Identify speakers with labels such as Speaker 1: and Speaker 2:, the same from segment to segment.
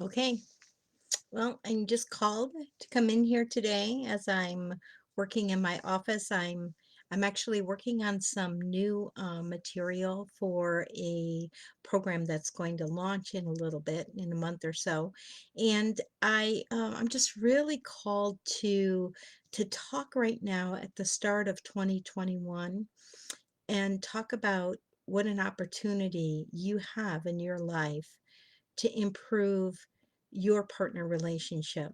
Speaker 1: Okay. Well, I'm just called to come in here today as I'm working in my office. I'm actually working on some new material for a program that's going to launch in a little bit, in a month or so, and I'm just really called to talk right now at the start of 2021 and talk about what an opportunity you have in your life to improve your partner relationship.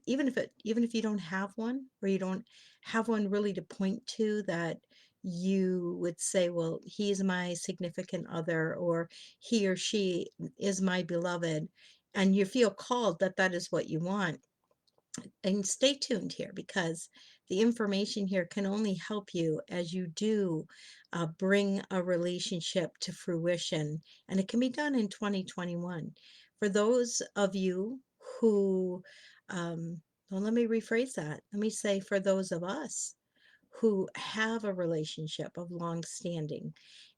Speaker 1: Even if you don't have one, or you don't have one really to point to, that you would say, well, he's my significant other, or he or she is my beloved, and you feel called that that is what you want. And stay tuned here, because the information here can only help you as you do bring a relationship to fruition. And it can be done in 2021. For those of you who, well, let me rephrase that. Let me say, for those of us who have a relationship of long standing,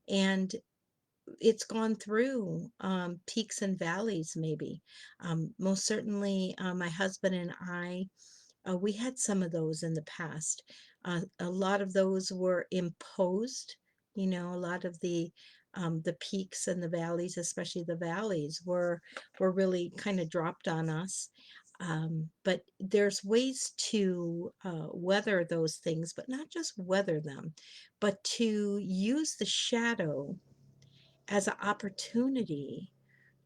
Speaker 1: and it's gone through peaks and valleys, maybe. Most certainly, my husband and I, we had some of those in the past. A lot of those were imposed. A lot of the peaks and the valleys, especially the valleys, were really kind of dropped on us. But there's ways to weather those things, but not just weather them, but to use the shadow as an opportunity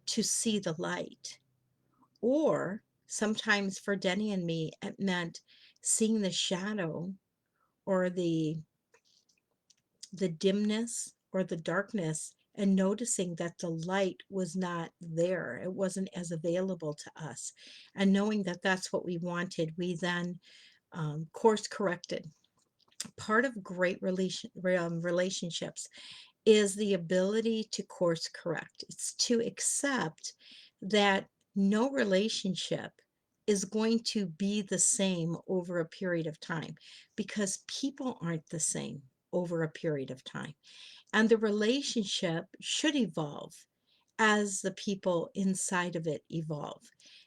Speaker 1: to see the light. Or sometimes for Denny and me, it meant seeing the shadow, or the dimness or the darkness, and noticing that the light was not there. It wasn't as available to us. And knowing that that's what we wanted, we then course corrected. Part of great relationships is the ability to course correct. It's to accept that no relationship is going to be the same over a period of time, because people aren't the same over a period of time. And the relationship should evolve as the people inside of it evolve.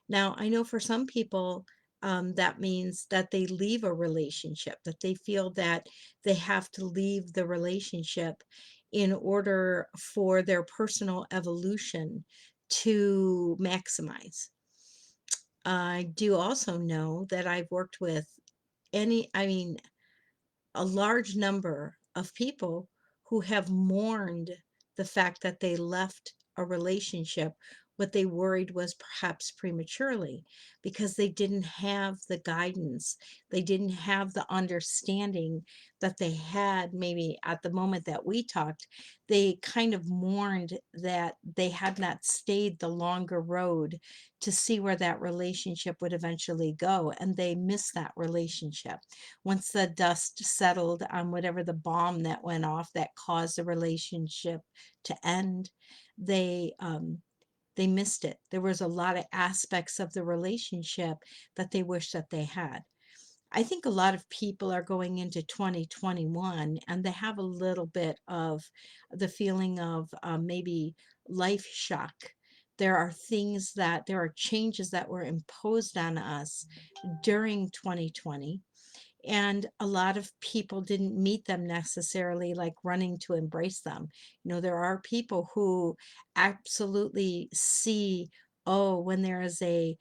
Speaker 1: Now, I know for some people, that means that they leave a relationship, that they feel that they have to leave the relationship in order for their personal evolution to maximize. I do also know that I've worked with I mean, a large number of people who have mourned the fact that they left a relationship, what they worried was perhaps prematurely, because they didn't have the guidance, they didn't have the understanding that they had maybe at the moment that we talked. They kind of mourned that they had not stayed the longer road to see where that relationship would eventually go, and they missed that relationship. Once the dust settled on whatever the bomb that went off that caused the relationship to end, they they missed it. There was a lot of aspects of the relationship that they wish that they had. I think a lot of people are going into 2021, and they have a little bit of the feeling of maybe life shock. There are changes that were imposed on us during 2020, and a lot of people didn't meet them necessarily like running to embrace them. There are people who absolutely see, oh, when there is an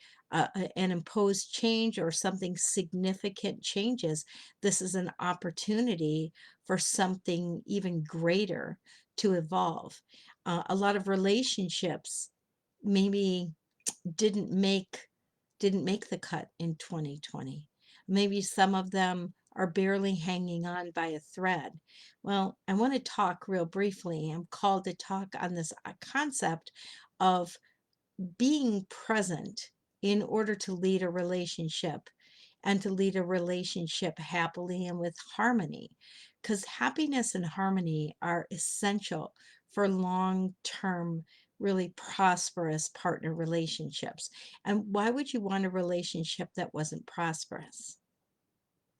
Speaker 1: imposed change, or something significant changes, this is an opportunity for something even greater to evolve. A lot of relationships maybe didn't make didn't make the cut in 2020. Maybe some of them are barely hanging on by a thread. Well, I want to talk real briefly. I'm called to talk on this concept of being present in order to lead a relationship, and to lead a relationship happily and with harmony. Because happiness and harmony are essential for long term, really prosperous partner relationships. And why would you want a relationship that wasn't prosperous?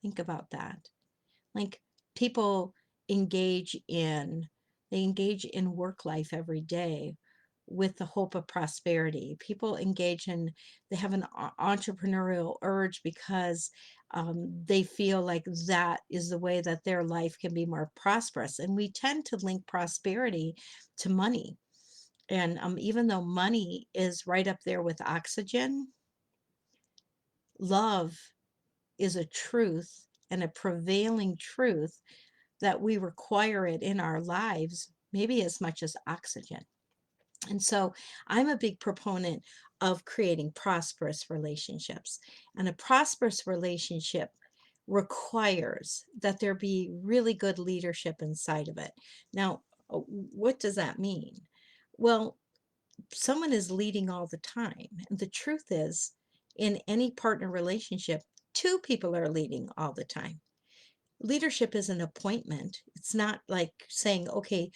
Speaker 1: Think about that. Like, people engage in they engage in work life every day, with the hope of prosperity. People engage in, they have an entrepreneurial urge because they feel like that is the way that their life can be more prosperous. And we tend to link prosperity to money. And even though money is right up there with oxygen, love is a truth and a prevailing truth that we require it in our lives, maybe as much as oxygen. And so I'm a big proponent of creating prosperous relationships. And a prosperous relationship requires that there be really good leadership inside of it. Now, what does that mean? Well, someone is leading all the time. And the truth is, in any partner relationship, two people are leading all the time. Leadership is an appointment. It's not like saying, okay,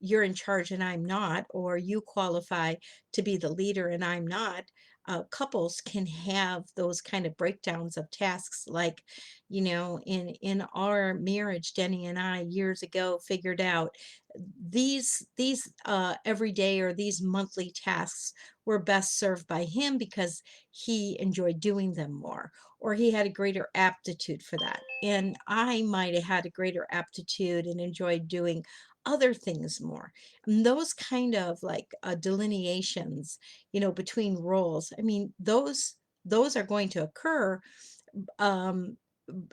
Speaker 1: you're in charge and I'm not, or you qualify to be the leader and I'm not. Couples can have those kind of breakdowns of tasks, like, in our marriage, Denny and I years ago figured out these everyday or these monthly tasks were best served by him because he enjoyed doing them more, or he had a greater aptitude for that. And I might have had a greater aptitude and enjoyed doing other things more. And those kind of like delineations, between roles. I mean, those are going to occur. Um,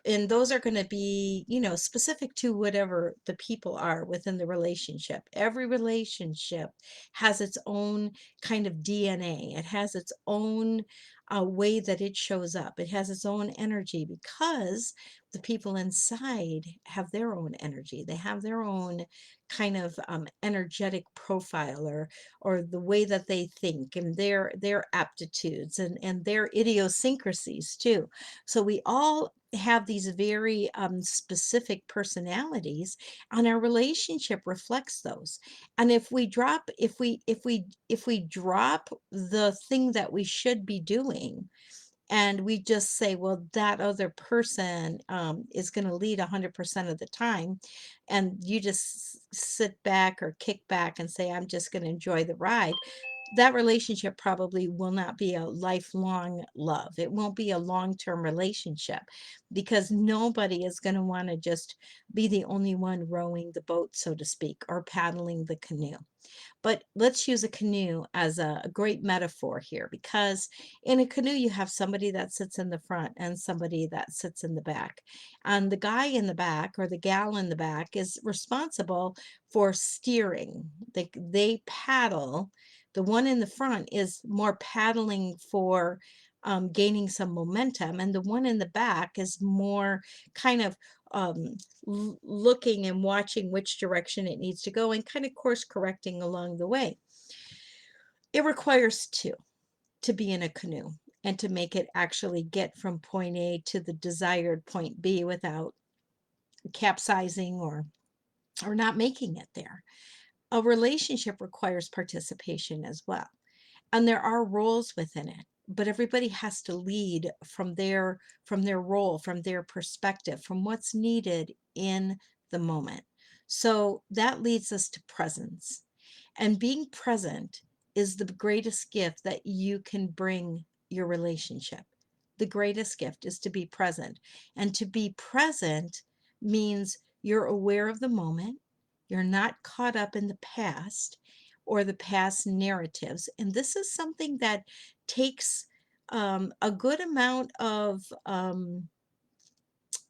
Speaker 1: and those are going to be, specific to whatever the people are within the relationship. Every relationship has its own kind of DNA. It has its own way that it shows up. It has its own energy because the people inside have their own energy. They have their own kind of energetic profile, or the way that they think, and their aptitudes and their idiosyncrasies too. So we all have these very specific personalities, and our relationship reflects those. And if we drop the thing that we should be doing, and we just say, well, that other person is going to lead 100% of the time, and you just sit back or kick back and say, I'm just going to enjoy the ride, that relationship probably will not be a lifelong love. It won't be a long-term relationship, because nobody is going to want to just be the only one rowing the boat, so to speak, or paddling the canoe. But let's use a canoe as a great metaphor here, because in a canoe, you have somebody that sits in the front and somebody that sits in the back. And the guy in the back, or the gal in the back, is responsible for steering. They paddle. The one in the front is more paddling for gaining some momentum, and the one in the back is more kind of um, looking and watching which direction it needs to go and kind of course correcting along the way. It requires two to be in a canoe and to make it actually get from point A to the desired point B without capsizing or not making it there. A relationship requires participation as well. And there are roles within it, but everybody has to lead from their role, from their perspective, from what's needed in the moment. So that leads us to presence. And being present is the greatest gift that you can bring your relationship. The greatest gift is to be present. And to be present means you're aware of the moment, you're not caught up in the past or the past narratives. And this is something that takes a good amount of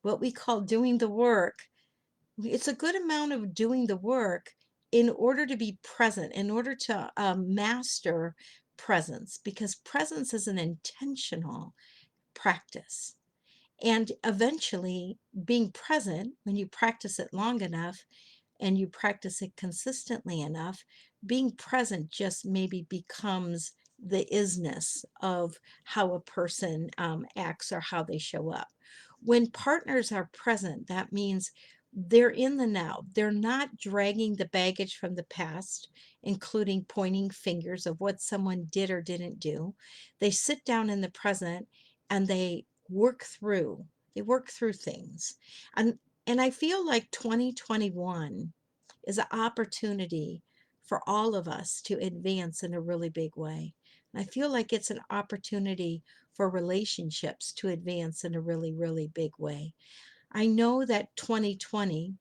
Speaker 1: what we call doing the work. It's a good amount of doing the work in order to be present, in order to master presence, because presence is an intentional practice. And eventually, being present, when you practice it long enough and you practice it consistently enough, being present just maybe becomes the isness of how a person acts or how they show up. When partners are present, that means they're in the now. They're not dragging the baggage from the past, including pointing fingers of what someone did or didn't do. They sit down in the present and they work through things. And and I feel like 2021 is an opportunity for all of us to advance in a really big way. And I feel like it's an opportunity for relationships to advance in a really, really big way. I know that 2020,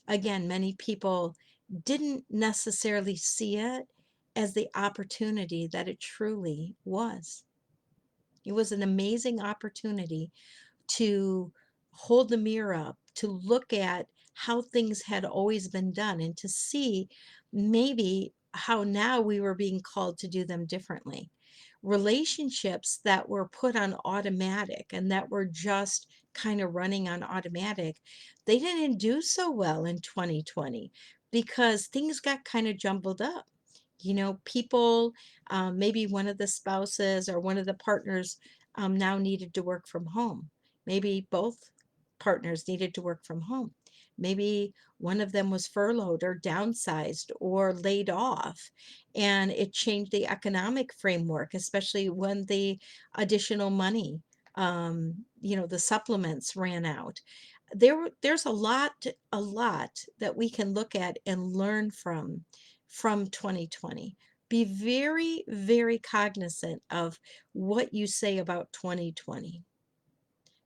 Speaker 1: again, many people didn't necessarily see it as the opportunity that it truly was. It was an amazing opportunity to hold the mirror up, to look at how things had always been done, and to see maybe how now we were being called to do them differently. Relationships that were put on automatic and that were just kind of running on automatic, they didn't do so well in 2020 because things got kind of jumbled up. People, maybe one of the spouses or one of the partners now needed to work from home. Maybe both partners needed to work from home. Maybe one of them was furloughed or downsized or laid off, and it changed the economic framework, especially when the additional money, the supplements ran out. There's a lot that we can look at and learn from 2020. Be very, very cognizant of what you say about 2020,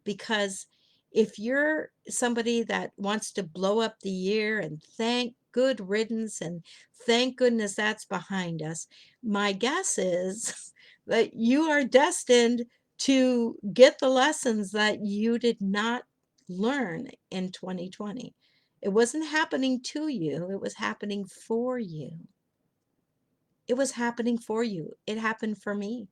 Speaker 1: because if you're somebody that wants to blow up the year and thank good riddance and thank goodness that's behind us, my guess is that you are destined to get the lessons that you did not learn in 2020. It wasn't happening to you, it was happening for you. It was happening for you. It happened for me.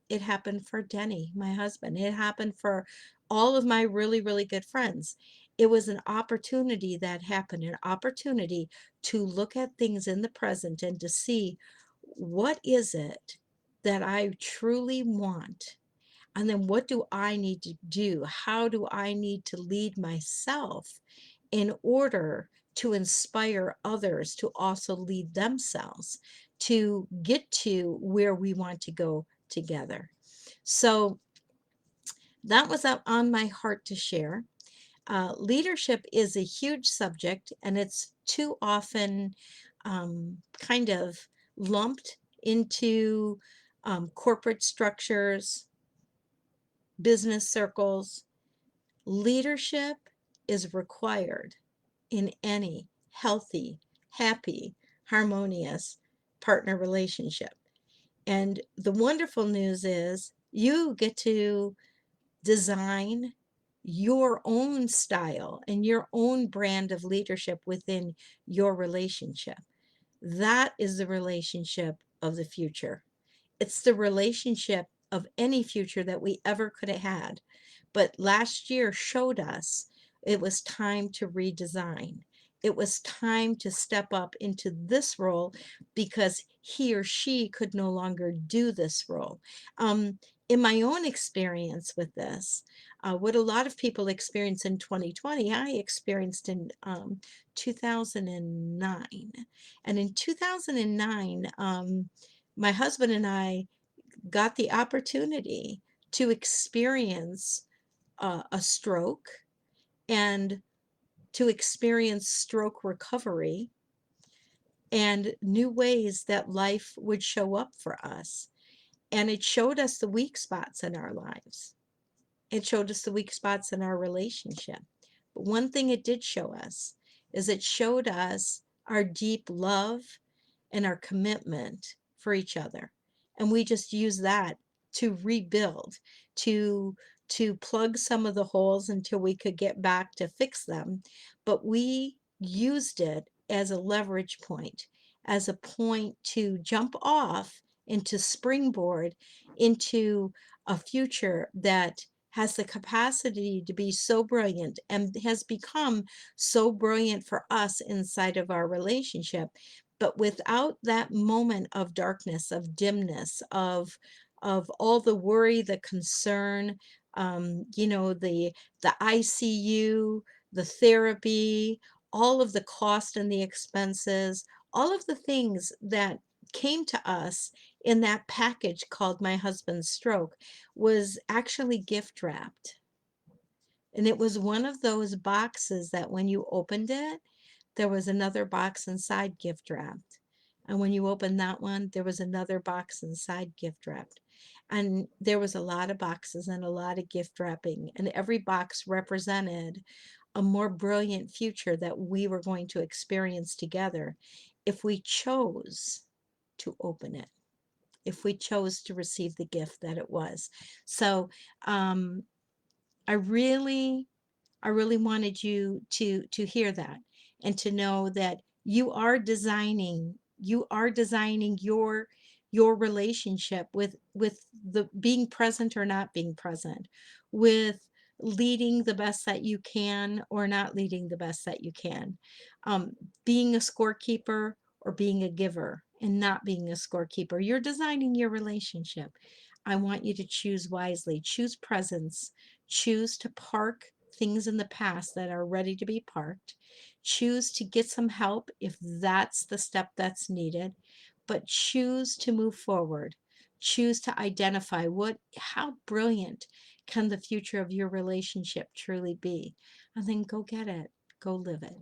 Speaker 1: It happened for Denny, my husband. It happened for all of my really, really good friends. It was an opportunity that happened, an opportunity to look at things in the present and to see what is it that I truly want. And then what do I need to do? How do I need to lead myself in order to inspire others to also lead themselves to get to where we want to go together? So that was on my heart to share. Leadership is a huge subject, and it's too often kind of lumped into corporate structures, business circles. Leadership is required in any healthy, happy, harmonious partner relationship. And the wonderful news is you get to design your own style and your own brand of leadership within your relationship. That is the relationship of the future. It's the relationship of any future that we ever could have had. But last year showed us it was time to redesign. It was time to step up into this role because he or she could no longer do this role. In my own experience with this, what a lot of people experience in 2020, I experienced in 2009. And in 2009, my husband and I got the opportunity to experience a stroke and to experience stroke recovery and new ways that life would show up for us. And it showed us the weak spots in our lives. It showed us the weak spots in our relationship. But one thing it did show us is it showed us our deep love and our commitment for each other. And we just use that to rebuild, to plug some of the holes until we could get back to fix them. But we used it as a leverage point, as a point to jump off into springboard into a future that has the capacity to be so brilliant and has become so brilliant for us inside of our relationship. But without that moment of darkness, of dimness, of all the worry, the concern, the ICU, the therapy, all of the cost and the expenses, all of the things that came to us in that package called my husband's stroke was actually gift wrapped. And it was one of those boxes that when you opened it, there was another box inside gift wrapped. And when you opened that one, there was another box inside gift wrapped. And there was a lot of boxes and a lot of gift wrapping, and every box represented a more brilliant future that we were going to experience together if we chose to open it, if we chose to receive the gift that it was. So um, I really I really wanted you to hear that and to know that you are designing your relationship with the being present or not being present, with leading the best that you can or not leading the best that you can, um, being a scorekeeper or being a giver and not being a scorekeeper. You're designing your relationship. I want you to choose wisely, choose presence, choose to park things in the past that are ready to be parked. Choose to get some help if that's the step that's needed, but choose to move forward. Choose to identify how brilliant can the future of your relationship truly be, and then go get it, go live it.